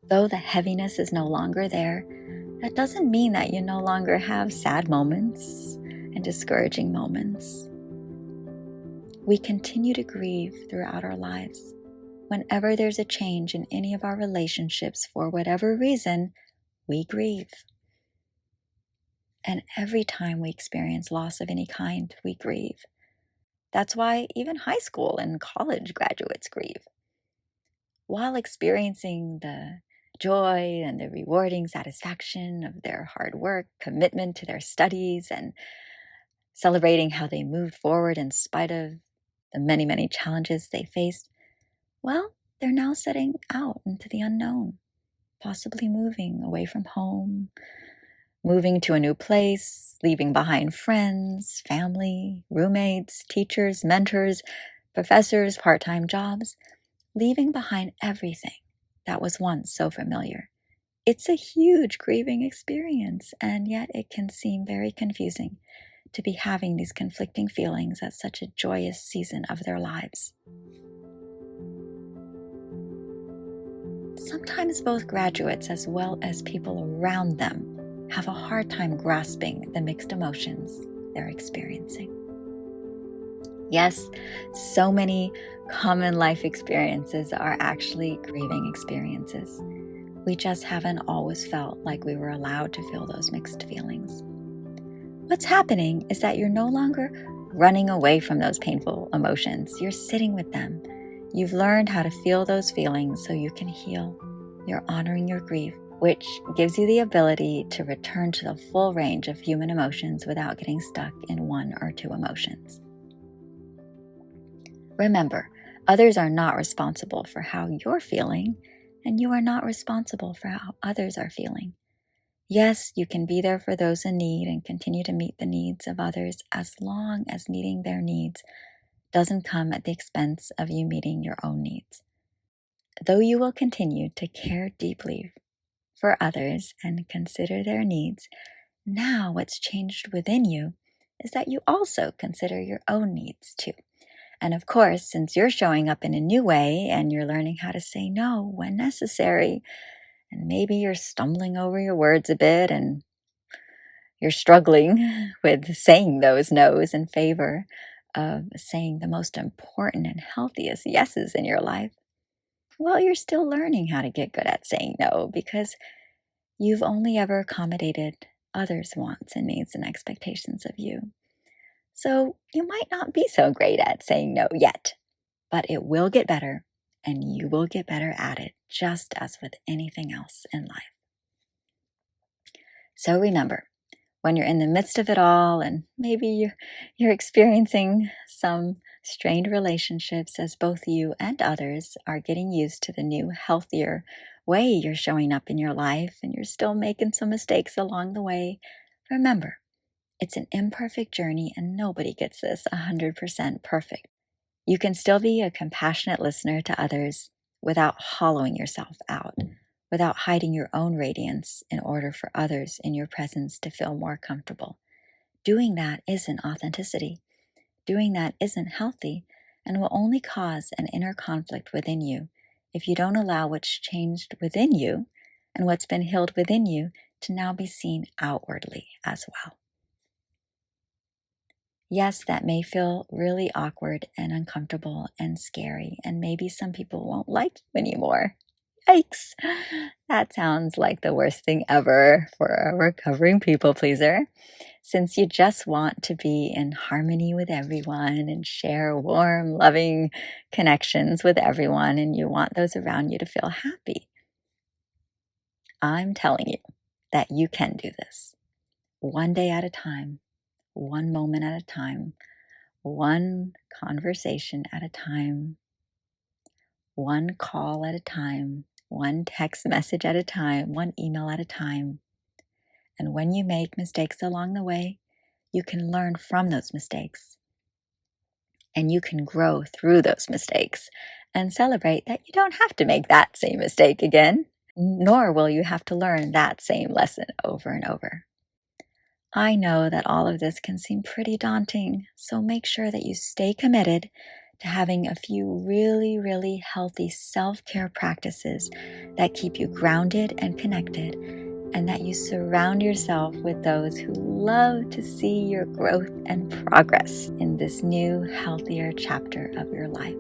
Though the heaviness is no longer there, that doesn't mean that you no longer have sad moments and discouraging moments. We continue to grieve throughout our lives. Whenever there's a change in any of our relationships, for whatever reason, we grieve. And every time we experience loss of any kind, we grieve. That's why even high school and college graduates grieve. While experiencing the joy and the rewarding satisfaction of their hard work, commitment to their studies, and celebrating how they moved forward in spite of the many, many challenges they faced, well, they're now setting out into the unknown, possibly moving away from home, moving to a new place, leaving behind friends, family, roommates, teachers, mentors, professors, part-time jobs, leaving behind everything that was once so familiar. It's a huge grieving experience, and yet it can seem very confusing to be having these conflicting feelings at such a joyous season of their lives. Sometimes both graduates as well as people around them have a hard time grasping the mixed emotions they're experiencing. Yes, so many common life experiences are actually grieving experiences. We just haven't always felt like we were allowed to feel those mixed feelings. What's happening is that you're no longer running away from those painful emotions. You're sitting with them. You've learned how to feel those feelings so you can heal. You're honoring your grief, which gives you the ability to return to the full range of human emotions without getting stuck in one or two emotions. Remember, others are not responsible for how you're feeling, and you are not responsible for how others are feeling. Yes, you can be there for those in need and continue to meet the needs of others as long as meeting their needs doesn't come at the expense of you meeting your own needs. Though you will continue to care deeply for others and consider their needs, now what's changed within you is that you also consider your own needs too. And of course, since you're showing up in a new way and you're learning how to say no when necessary, and maybe you're stumbling over your words a bit and you're struggling with saying those no's in favor of saying the most important and healthiest yeses in your life, well, you're still learning how to get good at saying no because you've only ever accommodated others' wants and needs and expectations of you. So you might not be so great at saying no yet, but it will get better and you will get better at it, just as with anything else in life. So remember, when you're in the midst of it all and maybe you're experiencing some strained relationships as both you and others are getting used to the new, healthier way you're showing up in your life and you're still making some mistakes along the way, remember, it's an imperfect journey and nobody gets this 100% perfect. You can still be a compassionate listener to others without hollowing yourself out, without hiding your own radiance in order for others in your presence to feel more comfortable. Doing that isn't authenticity. Doing that isn't healthy and will only cause an inner conflict within you if you don't allow what's changed within you and what's been healed within you to now be seen outwardly as well. Yes, that may feel really awkward and uncomfortable and scary, and maybe some people won't like you anymore. Yikes! That sounds like the worst thing ever for a recovering people pleaser, since you just want to be in harmony with everyone and share warm, loving connections with everyone, and you want those around you to feel happy. I'm telling you that you can do this, one day at a time, one moment at a time, one conversation at a time, one call at a time, one text message at a time, one email at a time. And when you make mistakes along the way, you can learn from those mistakes. And you can grow through those mistakes and celebrate that you don't have to make that same mistake again, nor will you have to learn that same lesson over and over. I know that all of this can seem pretty daunting, so make sure that you stay committed to having a few really, really healthy self-care practices that keep you grounded and connected, and that you surround yourself with those who love to see your growth and progress in this new, healthier chapter of your life.